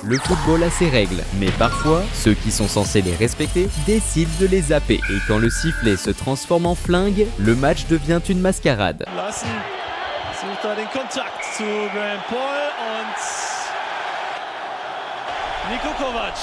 Le football a ses règles, mais parfois, ceux qui sont censés les respecter décident de les zapper. Et quand le sifflet se transforme en flingue, le match devient une mascarade. Lassen sucht den Kontakt zu Graham Paul und Niko Kovac.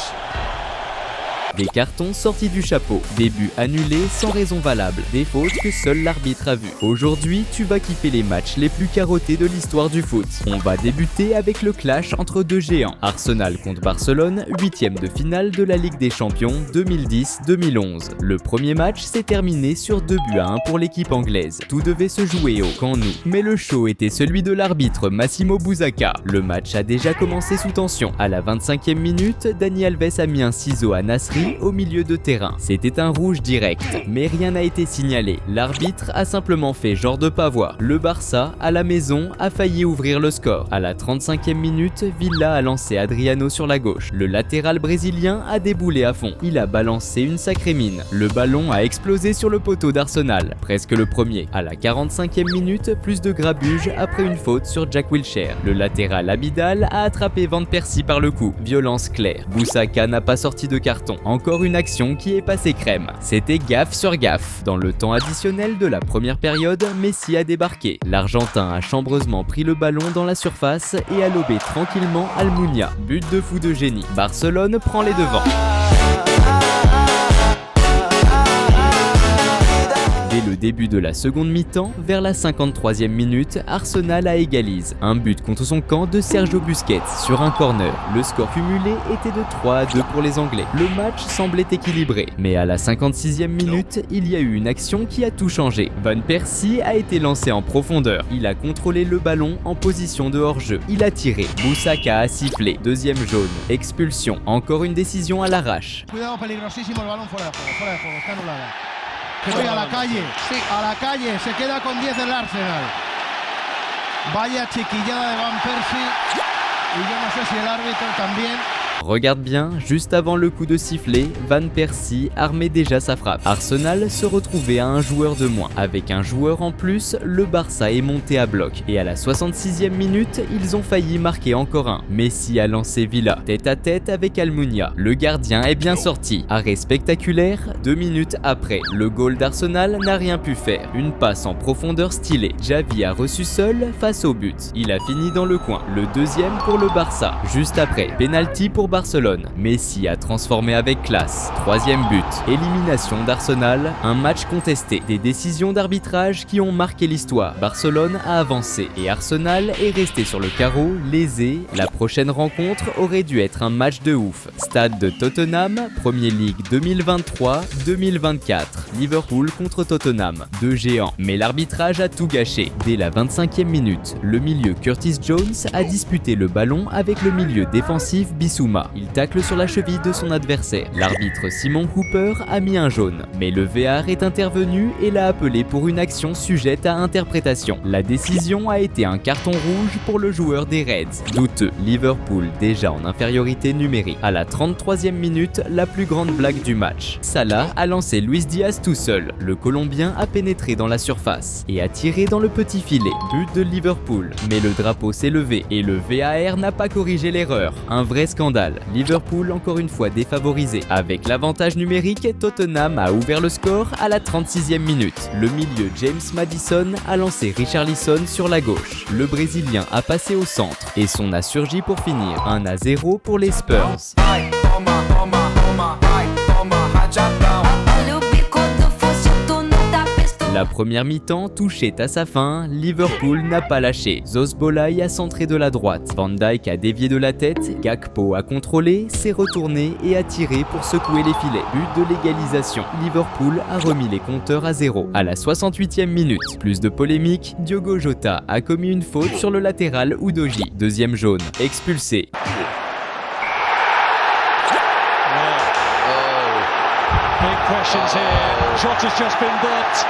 Des cartons sortis du chapeau, des buts annulés sans raison valable, des fautes que seul l'arbitre a vues. Aujourd'hui, tu vas kiffer les matchs les plus carottés de l'histoire du foot. On va débuter avec le clash entre deux géants. Arsenal contre Barcelone, 8e de finale de la Ligue des Champions 2010-2011. Le premier match s'est terminé sur 2-1 pour l'équipe anglaise. Tout devait se jouer au Camp Nou. Mais le show était celui de l'arbitre Massimo Busacca. Le match a déjà commencé sous tension. À la 25e minute, Dani Alves a mis un ciseau à Nasri au milieu de terrain. C'était un rouge direct, mais rien n'a été signalé. L'arbitre a simplement fait genre de pas voir. Le Barça, à la maison, a failli ouvrir le score. À la 35e minute, Villa a lancé Adriano sur la gauche. Le latéral brésilien a déboulé à fond. Il a balancé une sacrée mine. Le ballon a explosé sur le poteau d'Arsenal, presque le premier. À la 45e minute, plus de grabuge après une faute sur Jack Wilshere. Le latéral Abidal a attrapé Van Persie par le cou. Violence claire. Busacca n'a pas sorti de carton. Encore une action qui est passée crème. C'était gaffe sur gaffe. Dans le temps additionnel de la première période, Messi a débarqué. L'Argentin a chambreusement pris le ballon dans la surface et a lobé tranquillement Almunia. But de fou de génie. Barcelone prend les devants. Dès le début de la seconde mi-temps, vers la 53e minute, Arsenal a égalise. Un but contre son camp de Sergio Busquets sur un corner. Le score cumulé était de 3-2 pour les Anglais. Le match semblait équilibré. Mais à la 56e minute, il y a eu une action qui a tout changé. Van Persie a été lancé en profondeur. Il a contrôlé le ballon en position de hors-jeu. Il a tiré. Busacca a sifflé. Deuxième jaune. Expulsion. Encore une décision à l'arrache. Cuidado, peligrosísimo el balón fuera de juego, está anulada. Voy a la calle, se queda con 10 del Arsenal. Vaya chiquillada de Van Persie, y yo no sé si el árbitro también. Regarde bien, juste avant le coup de sifflet, Van Persie armait déjà sa frappe. Arsenal se retrouvait à un joueur de moins. Avec un joueur en plus, le Barça est monté à bloc. Et à la 66e minute, ils ont failli marquer encore un. Messi a lancé Villa, tête à tête avec Almunia. Le gardien est bien sorti. Arrêt spectaculaire, 2 minutes après. Le goal d'Arsenal n'a rien pu faire. Une passe en profondeur stylée. Xavi a reçu seul face au but. Il a fini dans le coin. Le deuxième pour le Barça. Juste après, penalty pour Barcelone. Messi a transformé avec classe. Troisième but. Élimination d'Arsenal. Un match contesté. Des décisions d'arbitrage qui ont marqué l'histoire. Barcelone a avancé et Arsenal est resté sur le carreau, lésé. La prochaine rencontre aurait dû être un match de ouf. Stade de Tottenham, Premier League 2023-2024. Liverpool contre Tottenham. Deux géants. Mais l'arbitrage a tout gâché. Dès la 25e minute, le milieu Curtis Jones a disputé le ballon avec le milieu défensif Bissouma. Il tacle sur la cheville de son adversaire. L'arbitre Simon Cooper a mis un jaune. Mais le VAR est intervenu et l'a appelé pour une action sujette à interprétation. La décision a été un carton rouge pour le joueur des Reds. Douteux. Liverpool déjà en infériorité numérique. À la 33e minute, la plus grande blague du match. Salah a lancé Luis Diaz tout seul. Le Colombien a pénétré dans la surface et a tiré dans le petit filet. But de Liverpool. Mais le drapeau s'est levé et le VAR n'a pas corrigé l'erreur. Un vrai scandale. Liverpool encore une fois défavorisé. Avec l'avantage numérique, Tottenham a ouvert le score à la 36e minute. Le milieu James Maddison a lancé Richarlison sur la gauche. Le Brésilien a passé au centre et son a surgi pour finir. 1-0 pour les Spurs. La première mi-temps touchait à sa fin, Liverpool n'a pas lâché. Zosbolai a centré de la droite, Van Dijk a dévié de la tête, Gakpo a contrôlé, s'est retourné et a tiré pour secouer les filets. But de l'égalisation. Liverpool a remis les compteurs à 0. À la 68e minute, plus de polémique, Diogo Jota a commis une faute sur le latéral Udogie. Deuxième jaune, expulsé. Big questions here. Shot has just been blocked.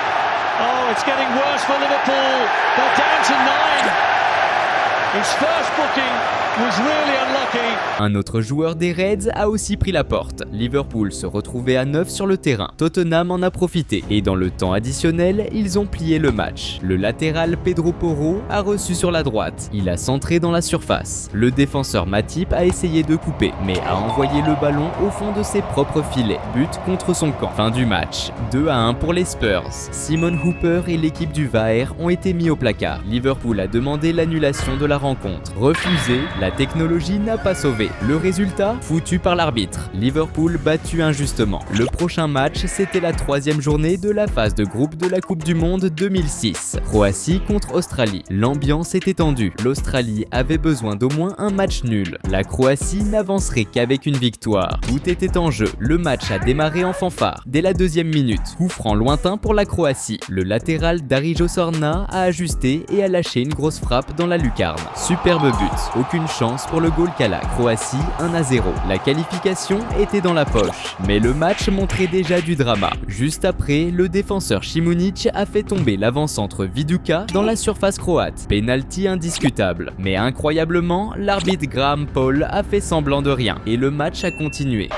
Oh, it's getting worse for Liverpool. They're down to 9. His first booking was really unlucky. Un autre joueur des Reds a aussi pris la porte. Liverpool se retrouvait à 9 sur le terrain. Tottenham en a profité et dans le temps additionnel, ils ont plié le match. Le latéral Pedro Porro a reçu sur la droite. Il a centré dans la surface. Le défenseur Matip a essayé de couper, mais a envoyé le ballon au fond de ses propres filets. But contre son camp. Fin du match. 2-1 pour les Spurs. Simon Hooper et l'équipe du VAR ont été mis au placard. Liverpool a demandé l'annulation de la rencontre. Refusé, la technologie n'a pas sauvé. Le résultat, foutu par l'arbitre. Liverpool battu injustement. Le prochain match, c'était la 3e journée de la phase de groupe de la Coupe du Monde 2006. Croatie contre Australie. L'ambiance était tendue. L'Australie avait besoin d'au moins un match nul. La Croatie n'avancerait qu'avec une victoire. Tout était en jeu. Le match a démarré en fanfare. Dès la 2e minute, coup franc lointain pour la Croatie. Le latéral Darijo Sorna a ajusté et a lâché une grosse frappe dans la lucarne. Superbe but. Aucune chance pour le goal Kala. Croatie 1-0. La qualification était dans la poche. Mais le match montrait déjà du drama. Juste après, le défenseur Šimunić a fait tomber l'avant-centre Viduka dans la surface croate. Penalty indiscutable. Mais incroyablement, l'arbitre Graham Paul a fait semblant de rien et le match a continué.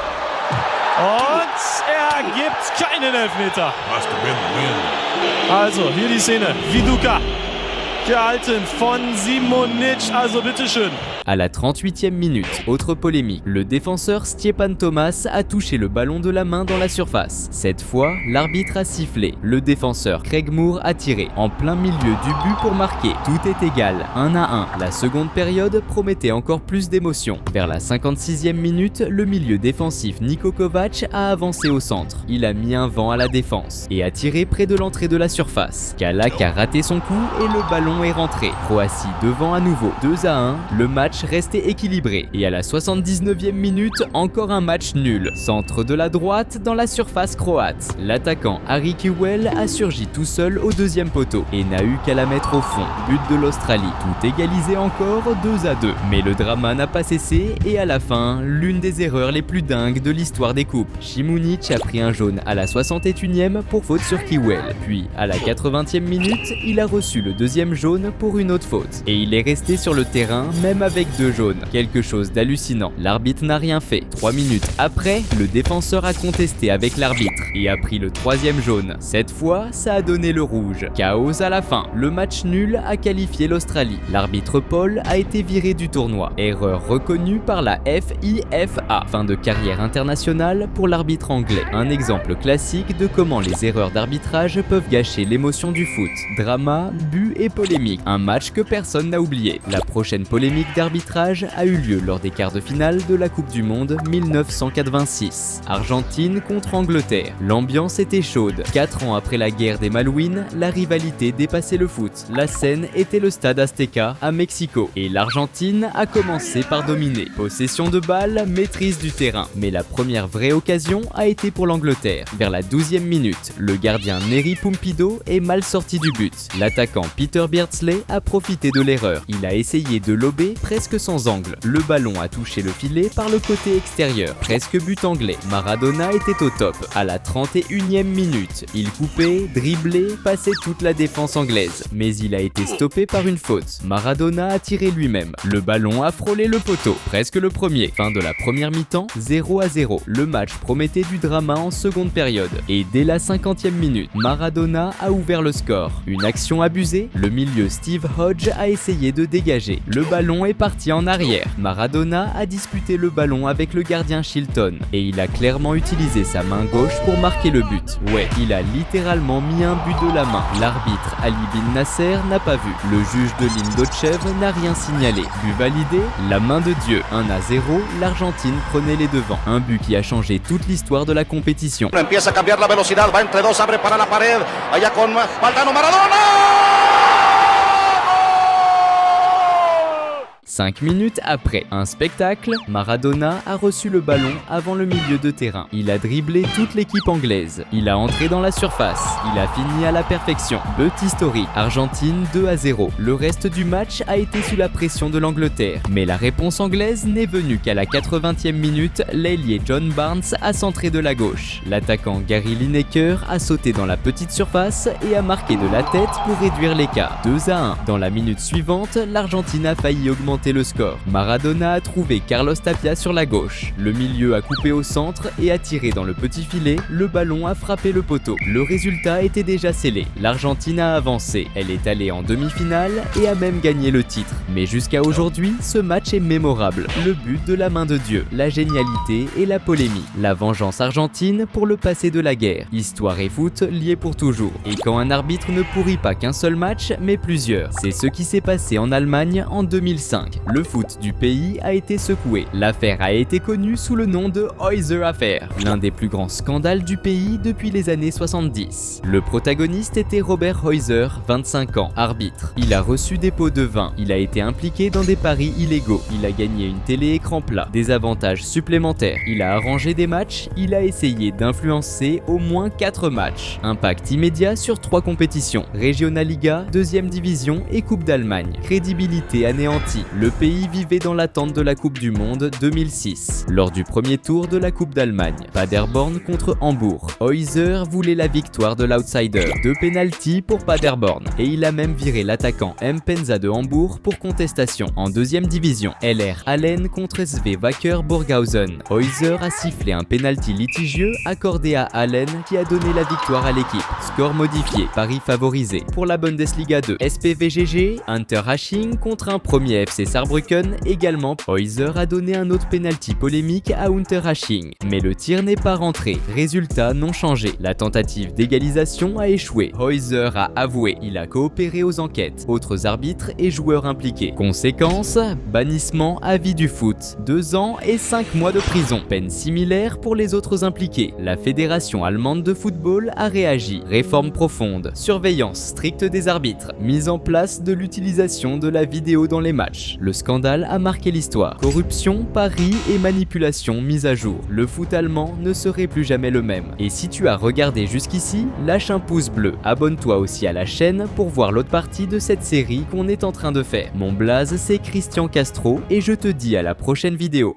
Und gibt keinen Elfmeter. Also, hier die Szene. Viduka. Gehalten von Šimunić, also bitteschön. À la 38e minute, autre polémique, le défenseur Stjepan Thomas a touché le ballon de la main dans la surface. Cette fois, l'arbitre a sifflé. Le défenseur Craig Moore a tiré en plein milieu du but pour marquer. Tout est égal, 1-1. La seconde période promettait encore plus d'émotion. Vers la 56e minute, le milieu défensif Niko Kovac a avancé au centre. Il a mis un vent à la défense et a tiré près de l'entrée de la surface. Kalak a raté son coup et le ballon est rentré. Croatie devant à nouveau, 2-1. Le match restait équilibré et à la 79e minute, encore un match nul. Centre de la droite dans la surface croate. L'attaquant Harry Kewell a surgi tout seul au 2e poteau et n'a eu qu'à la mettre au fond. But de l'Australie. Tout égalisé encore 2-2. Mais le drama n'a pas cessé et à la fin, l'une des erreurs les plus dingues de l'histoire des coupes. Šimunić a pris un jaune à la 61e pour faute sur Kewell. Puis à la 80e minute, il a reçu le 2e jaune pour une autre faute. Et il est resté sur le terrain même avec 2 jaunes. Quelque chose d'hallucinant. L'arbitre n'a rien fait. 3 minutes après, le défenseur a contesté avec l'arbitre et a pris le 3e jaune. Cette fois, ça a donné le rouge. Chaos à la fin. Le match nul a qualifié l'Australie. L'arbitre Paul a été viré du tournoi. Erreur reconnue par la FIFA. Fin de carrière internationale pour l'arbitre anglais. Un exemple classique de comment les erreurs d'arbitrage peuvent gâcher l'émotion du foot. Drama, but et polémique. Un match que personne n'a oublié. La prochaine polémique d'arbitrage a eu lieu lors des quarts de finale de la Coupe du Monde 1986. Argentine contre Angleterre. L'ambiance était chaude. 4 ans après la guerre des Malouines, la rivalité dépassait le foot. La scène était le stade Azteca à Mexico et l'Argentine a commencé par dominer. Possession de balle, maîtrise du terrain. Mais la première vraie occasion a été pour l'Angleterre. Vers la 12e minute, le gardien Neri Pumpido est mal sorti du but. L'attaquant Peter Beardsley a profité de l'erreur. Il a essayé de lober presque sans angle. Le ballon a touché le filet par le côté extérieur. Presque but anglais. Maradona était au top. À la 31e minute, il coupait, driblait, passait toute la défense anglaise. Mais il a été stoppé par une faute. Maradona a tiré lui-même. Le ballon a frôlé le poteau. Presque le premier. Fin de la première mi-temps, 0-0. Le match promettait du drama en seconde période. Et dès la 50e minute, Maradona a ouvert le score. Une action abusée. Le milieu Steve Hodge a essayé de dégager. Le ballon est parti en arrière. Maradona a disputé le ballon avec le gardien Shilton et il a clairement utilisé sa main gauche pour marquer le but. Ouais, il a littéralement mis un but de la main. L'arbitre Ali Bin Nasser n'a pas vu. Le juge de Lindochev n'a rien signalé. But validé, la main de Dieu. 1-0, l'Argentine prenait les devants. Un but qui a changé toute l'histoire de la compétition. Empieza a cambiar la velocidad, va entre dos, abre para la pared, allá con Valdano Maradona. 5 minutes après un spectacle, Maradona a reçu le ballon avant le milieu de terrain. Il a dribblé toute l'équipe anglaise. Il a entré dans la surface. Il a fini à la perfection. But historique. Argentine 2-0. Le reste du match a été sous la pression de l'Angleterre. Mais la réponse anglaise n'est venue qu'à la 80e minute. L'ailier John Barnes a centré de la gauche. L'attaquant Gary Lineker a sauté dans la petite surface et a marqué de la tête pour réduire l'écart. 2-1. Dans la minute suivante, l'Argentine a failli augmenter remonter le score. Maradona a trouvé Carlos Tapia sur la gauche. Le milieu a coupé au centre et a tiré dans le petit filet. Le ballon a frappé le poteau. Le résultat était déjà scellé. L'Argentine a avancé. Elle est allée en demi-finale et a même gagné le titre. Mais jusqu'à aujourd'hui, ce match est mémorable. Le but de la main de Dieu, la génialité et la polémique. La vengeance argentine pour le passé de la guerre. Histoire et foot liés pour toujours. Et quand un arbitre ne pourrit pas qu'un seul match, mais plusieurs. C'est ce qui s'est passé en Allemagne en 2005. Le foot du pays a été secoué. L'affaire a été connue sous le nom de Heuser Affair, l'un des plus grands scandales du pays depuis les années 70. Le protagoniste était Robert Heuser, 25 ans, arbitre. Il a reçu des pots de vin. Il a été impliqué dans des paris illégaux. Il a gagné une télé-écran plat, des avantages supplémentaires. Il a arrangé des matchs. Il a essayé d'influencer au moins 4 matchs. Impact immédiat sur 3 compétitions. Regionalliga, 2e division et Coupe d'Allemagne. Crédibilité anéantie. Le pays vivait dans l'attente de la Coupe du Monde 2006. Lors du premier tour de la Coupe d'Allemagne, Paderborn contre Hambourg. Heuser voulait la victoire de l'outsider. 2 pénaltys pour Paderborn. Et il a même viré l'attaquant M. Penza de Hambourg pour contestation. En 2e division, LR Allen contre SV Wacker Burghausen. Heuser a sifflé un pénalty litigieux accordé à Allen qui a donné la victoire à l'équipe. Score modifié, pari favorisé. Pour la Bundesliga 2, SPVGG, Unterhaching contre un premier FC Saarbrücken. Également, Heuser a donné un autre pénalty polémique à Unterhaching. Mais le tir n'est pas rentré. Résultat non changé. La tentative d'égalisation a échoué. Heuser a avoué. Il a coopéré aux enquêtes. Autres arbitres et joueurs impliqués. Conséquence, bannissement à vie du foot. 2 ans et 5 mois de prison. Peine similaire pour les autres impliqués. La Fédération allemande de football a réagi. Réforme profonde. Surveillance stricte des arbitres. Mise en place de l'utilisation de la vidéo dans les matchs. Le scandale a marqué l'histoire. Corruption, paris et manipulation mise à jour. Le foot allemand ne serait plus jamais le même. Et si tu as regardé jusqu'ici, lâche un pouce bleu. Abonne-toi aussi à la chaîne pour voir l'autre partie de cette série qu'on est en train de faire. Mon blaze c'est Christian Castro et je te dis à la prochaine vidéo.